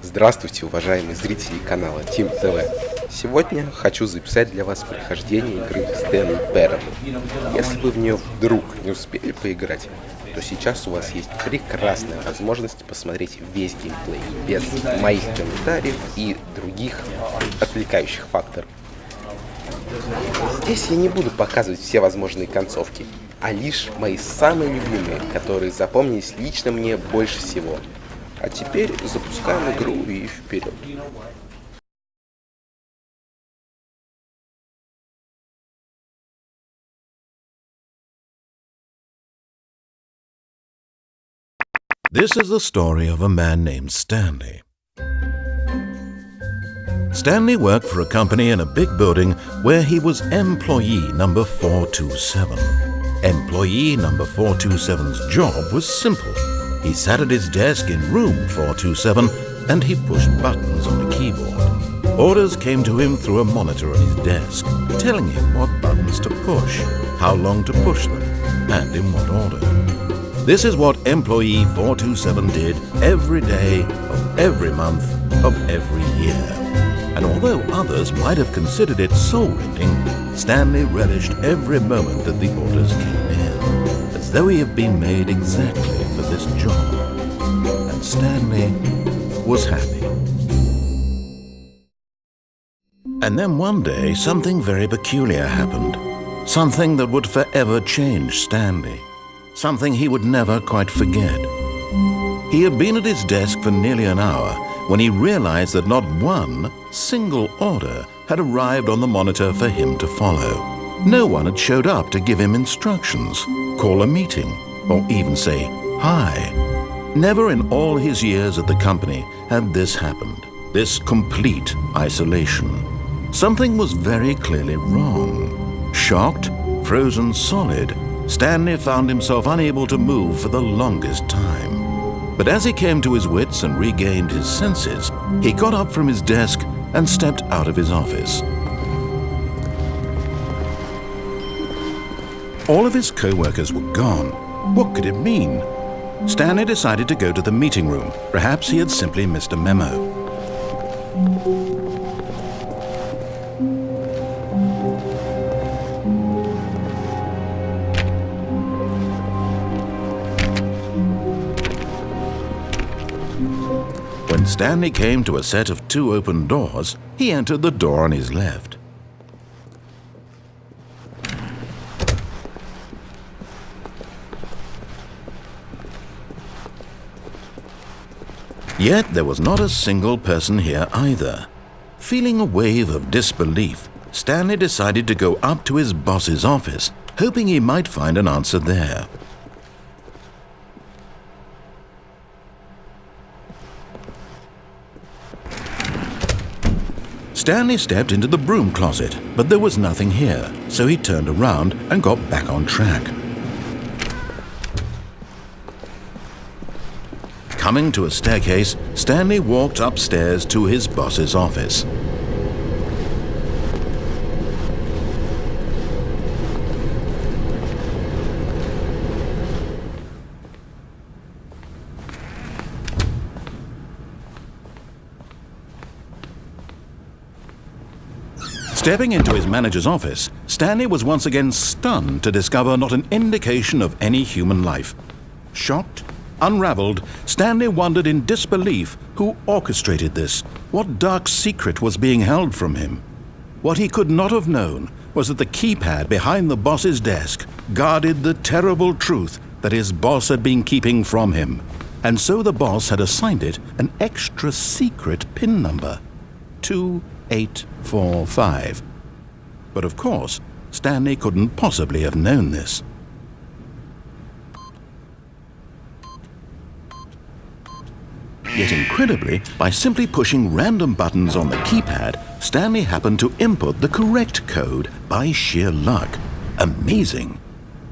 Здравствуйте, уважаемые зрители канала Team.TV. Сегодня хочу записать для вас прохождение игры Stanley Parable. Если вы в нее вдруг не успели поиграть, то сейчас у вас есть прекрасная возможность посмотреть весь геймплей без моих комментариев и других отвлекающих факторов. Здесь я не буду показывать все возможные концовки, а лишь мои самые любимые, которые запомнились лично мне больше всего. А теперь запускаем игру и вперед. This is the story of a man named Stanley. Stanley worked for a company in a big building where he was employee number 427. Employee number 427's job was simple. He sat at his desk in room 427 and he pushed buttons on the keyboard. Orders came to him through a monitor on his desk, telling him what buttons to push, how long to push them, and in what order. This is what employee 427 did every day of every month of every year. And although others might have considered it soul-rending, Stanley relished every moment that the orders came in, as though he had been made exactly for this job. And Stanley was happy. And then one day, something very peculiar happened. Something that would forever change Stanley. Something he would never quite forget. He had been at his desk for nearly an hour when he realized that not one single order had arrived on the monitor for him to follow. No one had showed up to give him instructions, call a meeting, or even say hi. Never in all his years at the company had this happened, this complete isolation. Something was very clearly wrong. Shocked, frozen solid, Stanley found himself unable to move for the longest time. But as he came to his wits and regained his senses, he got up from his desk and stepped out of his office. All of his co-workers were gone. What could it mean? Stanley decided to go to the meeting room. Perhaps he had simply missed a memo. When Stanley came to a set of two open doors, he entered the door on his left. Yet there was not a single person here either. Feeling a wave of disbelief, Stanley decided to go up to his boss's office, hoping he might find an answer there. Stanley stepped into the broom closet, but there was nothing here, so he turned around and got back on track. Coming to a staircase, Stanley walked upstairs to his boss's office. Stepping into his manager's office, Stanley was once again stunned to discover not an indication of any human life. Shocked, unraveled, Stanley wondered in disbelief who orchestrated this, what dark secret was being held from him. What he could not have known was that the keypad behind the boss's desk guarded the terrible truth that his boss had been keeping from him, and so the boss had assigned it an extra secret PIN number, 2845. But of course, Stanley couldn't possibly have known this. Yet incredibly, by simply pushing random buttons on the keypad, Stanley happened to input the correct code by sheer luck. Amazing!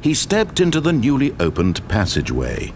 He stepped into the newly opened passageway.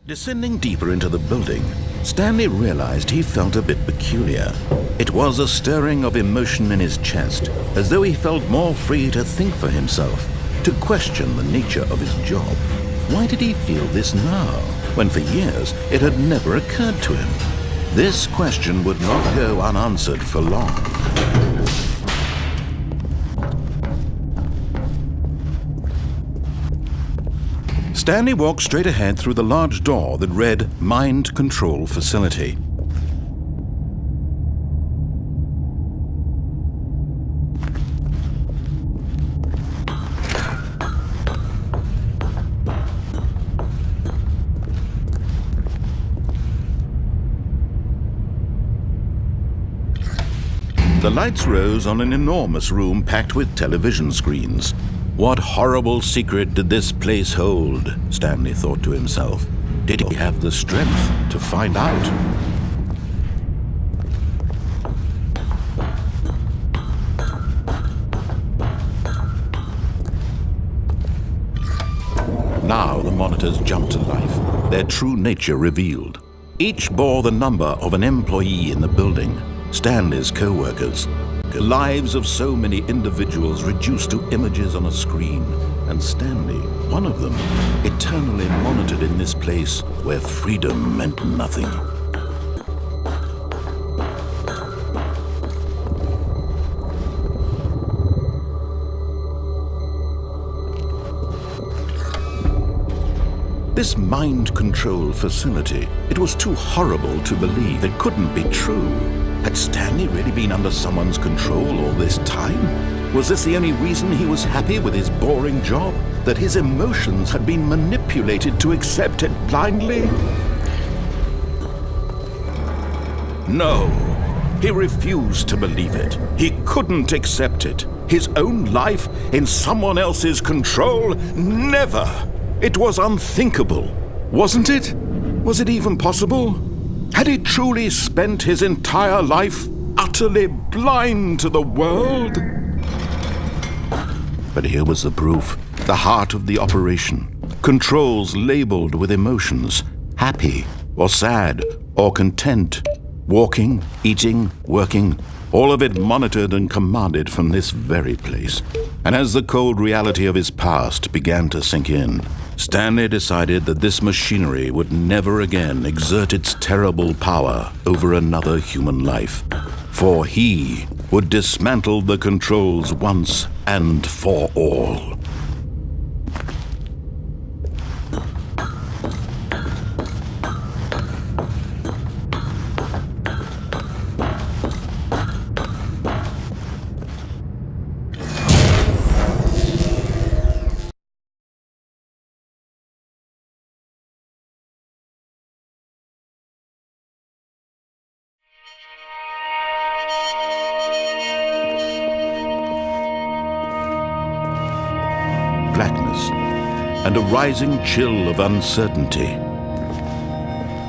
Descending deeper into the building, Stanley realized he felt a bit peculiar. It was a stirring of emotion in his chest, as though he felt more free to think for himself, to question the nature of his job. Why did he feel this now, when for years it had never occurred to him? This question would not go unanswered for long. Stanley walked straight ahead through the large door that read Mind Control Facility. The lights rose on an enormous room packed with television screens. What horrible secret did this place hold? Stanley thought to himself. Did he have the strength to find out? Now the monitors jumped to life, their true nature revealed. Each bore the number of an employee in the building, Stanley's co-workers. The lives of so many individuals reduced to images on a screen, and Stanley, one of them, eternally monitored in this place where freedom meant nothing. This mind control facility, it was too horrible to believe. It couldn't be true. Had Stanley really been under someone's control all this time? Was this the only reason he was happy with his boring job? That his emotions had been manipulated to accept it blindly? No, he refused to believe it. He couldn't accept it. His own life in someone else's control? Never! It was unthinkable, wasn't it? Was it even possible? Had he truly spent his entire life utterly blind to the world? But here was the proof, the heart of the operation. Controls labeled with emotions, happy or sad or content, walking, eating, working, all of it monitored and commanded from this very place. And as the cold reality of his past began to sink in, Stanley decided that this machinery would never again exert its terrible power over another human life, for he would dismantle the controls once and for all. Blackness and a rising chill of uncertainty.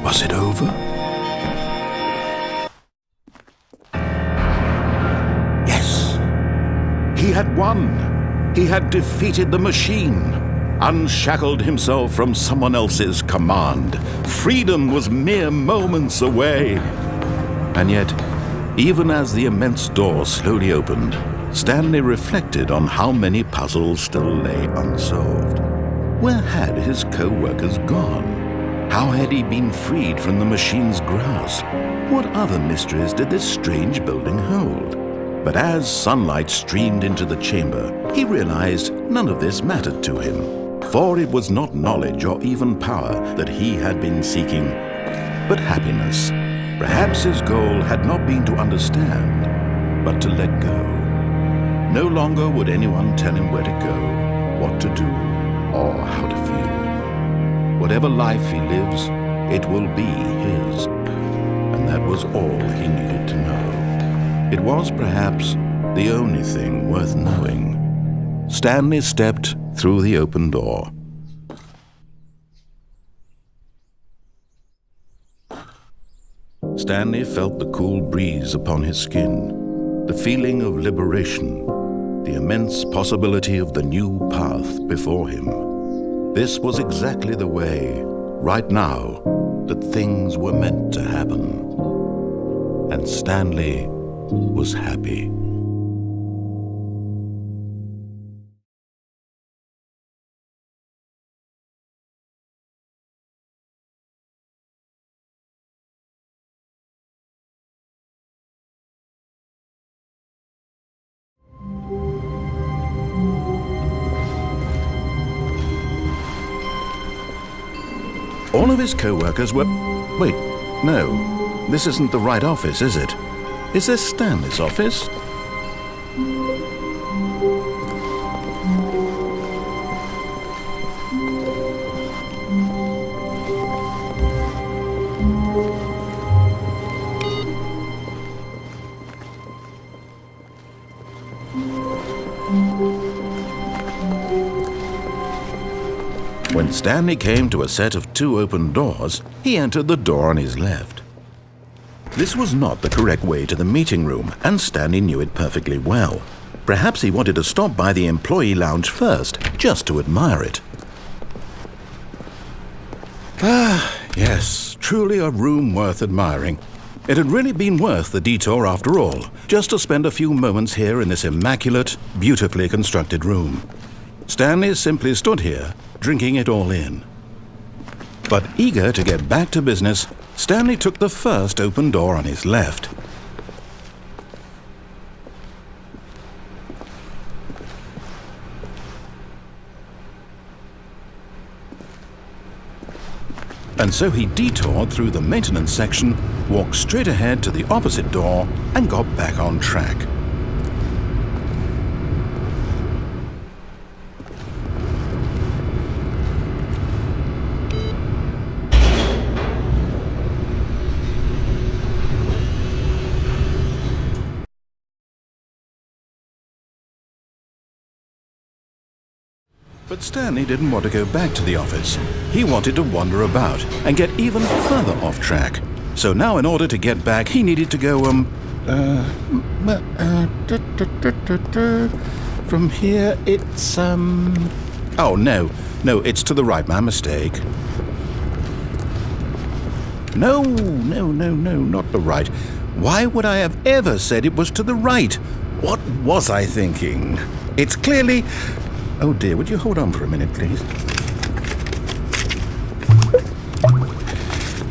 Was it over? Yes. He had won. He had defeated the machine, unshackled himself from someone else's command. Freedom was mere moments away. And yet, even as the immense door slowly opened, Stanley reflected on how many puzzles still lay unsolved. Where had his co-workers gone? How had he been freed from the machine's grasp? What other mysteries did this strange building hold? But as sunlight streamed into the chamber, he realized none of this mattered to him, for it was not knowledge or even power that he had been seeking, but happiness. Perhaps his goal had not been to understand, but to let go. No longer would anyone tell him where to go, what to do, or how to feel. Whatever life he lives, it will be his. And that was all he needed to know. It was perhaps the only thing worth knowing. Stanley stepped through the open door. Stanley felt the cool breeze upon his skin, the feeling of liberation, the immense possibility of the new path before him. This was exactly the way right now that things were meant to happen. And Stanley was happy. All of his co-workers were... Wait, no. This isn't the right office, is it? Is this Stanley's office? When Stanley came to a set of 2 open doors, he entered the door on his left. This was not the correct way to the meeting room, and Stanley knew it perfectly well. Perhaps he wanted to stop by the employee lounge first, just to admire it. Ah, yes, truly a room worth admiring. It had really been worth the detour after all, just to spend a few moments here in this immaculate, beautifully constructed room. Stanley simply stood here, drinking it all in. But eager to get back to business, Stanley took the first open door on his left. And so he detoured through the maintenance section, walked straight ahead to the opposite door, and got back on track. But Stanley didn't want to go back to the office. He wanted to wander about and get even further off track. So now in order to get back, he needed to go, from here it's, oh, no, it's to the right, my mistake. No, not the right. Why would I have ever said it was to the right? What was I thinking? It's clearly... Oh dear, would you hold on for a minute, please?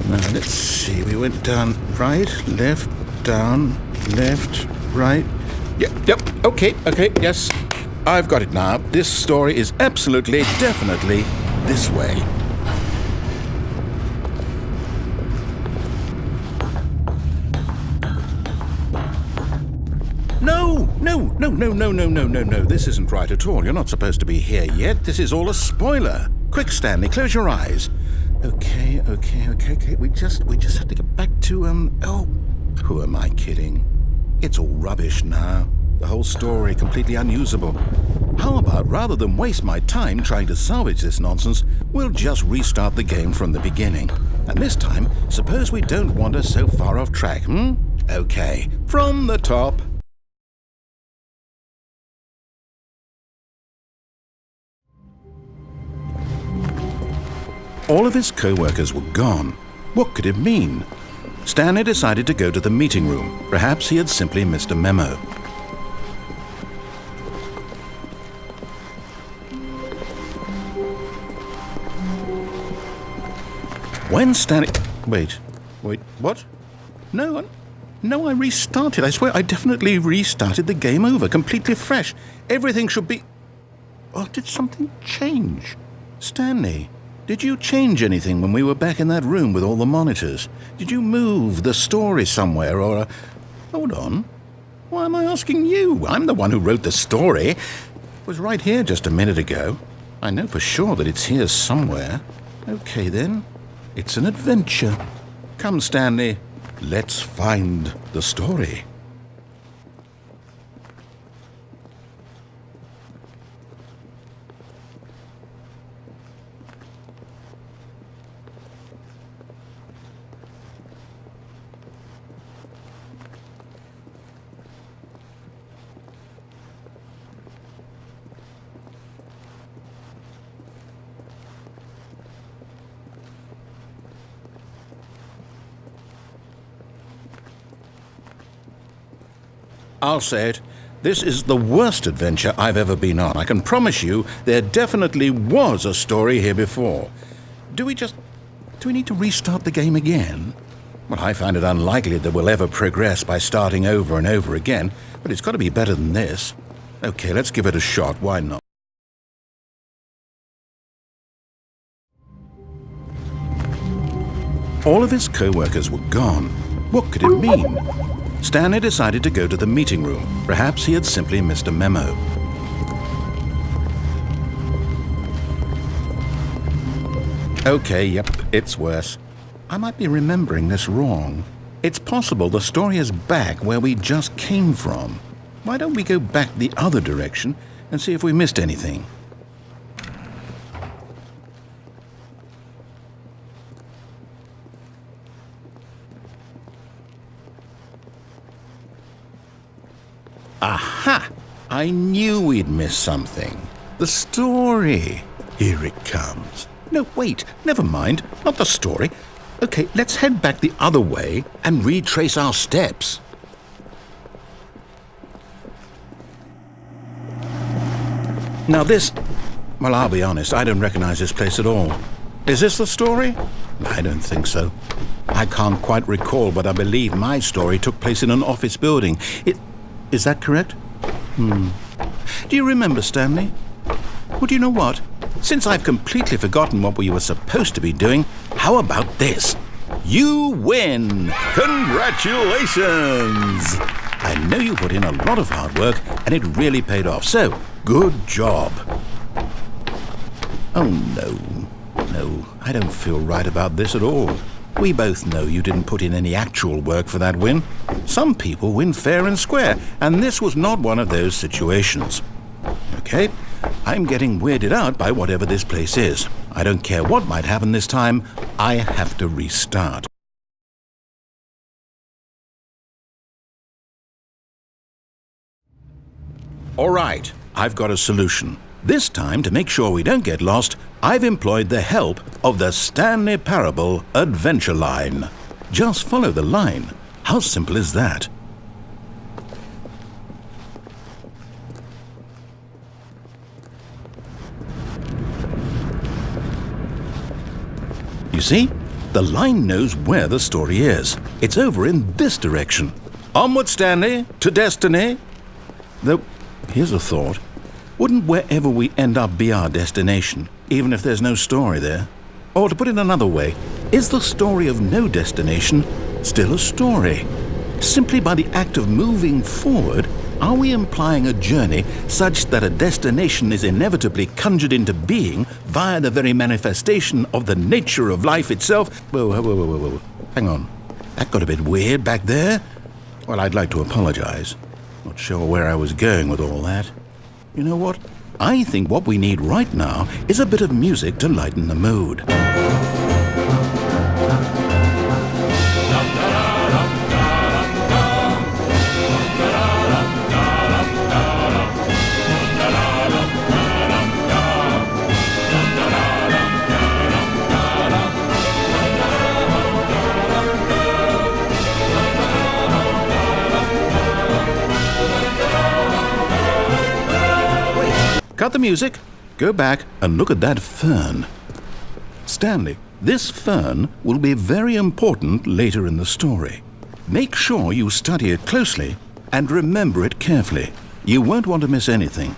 Now, let's see. We went down right, left, down, left, right. Yep, okay, yes. I've got it now. This story is absolutely, definitely this way. No. This isn't right at all. You're not supposed to be here yet. This is all a spoiler. Quick, Stanley, close your eyes. Okay. We just have to get back to, oh, who am I kidding? It's all rubbish now. The whole story completely unusable. How about, rather than waste my time trying to salvage this nonsense, we'll just restart the game from the beginning. And this time, suppose we don't wander so far off track, Okay, from the top. All of his co-workers were gone. What could it mean? Stanley decided to go to the meeting room. Perhaps he had simply missed a memo. When Stanley... Wait, what? No, I restarted. I swear I definitely restarted the game over, completely fresh. Everything should be... Oh, did something change? Stanley... Did you change anything when we were back in that room with all the monitors? Did you move the story somewhere or... Hold on. Why am I asking you? I'm the one who wrote the story. It was right here just a minute ago. I know for sure that it's here somewhere. Okay, then. It's an adventure. Come, Stanley. Let's find the story. I'll say it. This is the worst adventure I've ever been on. I can promise you there definitely was a story here before. Do we need to restart the game again? Well, I find it unlikely that we'll ever progress by starting over and over again, but it's got to be better than this. Okay, let's give it a shot. Why not? All of his co-workers were gone. What could it mean? Stanley decided to go to the meeting room. Perhaps he had simply missed a memo. Okay, yep, it's worse. I might be remembering this wrong. It's possible the story is back where we just came from. Why don't we go back the other direction and see if we missed anything? Aha! I knew we'd missed something. The story. Here it comes. No, wait, never mind. Not the story. Okay, let's head back the other way and retrace our steps. Now well, I'll be honest, I don't recognize this place at all. Is this the story? I don't think so. I can't quite recall, but I believe my story took place in an office building. Is that correct? Do you remember, Stanley? Well, do you know what? Since I've completely forgotten what we were supposed to be doing, how about this? You win! Congratulations! I know you put in a lot of hard work, and it really paid off, so good job. Oh, no, I don't feel right about this at all. We both know you didn't put in any actual work for that win. Some people win fair and square, and this was not one of those situations. Okay, I'm getting weirded out by whatever this place is. I don't care what might happen this time, I have to restart. All right, I've got a solution. This time, to make sure we don't get lost, I've employed the help of the Stanley Parable adventure line. Just follow the line. How simple is that? You see? The line knows where the story is. It's over in this direction. Onward, Stanley, to destiny. Though, here's a thought. Wouldn't wherever we end up be our destination, even if there's no story there? Or to put it another way, is the story of no destination still a story? Simply by the act of moving forward, are we implying a journey such that a destination is inevitably conjured into being via the very manifestation of the nature of life itself? Whoa. Hang on. That got a bit weird back there. Well, I'd like to apologize. Not sure where I was going with all that. You know what? I think what we need right now is a bit of music to lighten the mood. Cut the music, go back and look at that fern. Stanley, this fern will be very important later in the story. Make sure you study it closely and remember it carefully. You won't want to miss anything.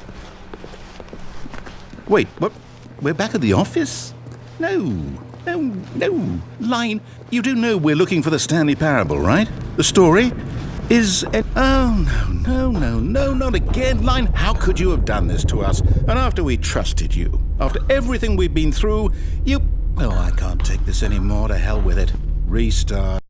Wait, what? We're back at the office? No. Line, you do know we're looking for the Stanley Parable, right? The story? Oh, no, not again. Line, how could you have done this to us? And after we trusted you, after everything we've been through, I can't take this anymore. To hell with it. Restart.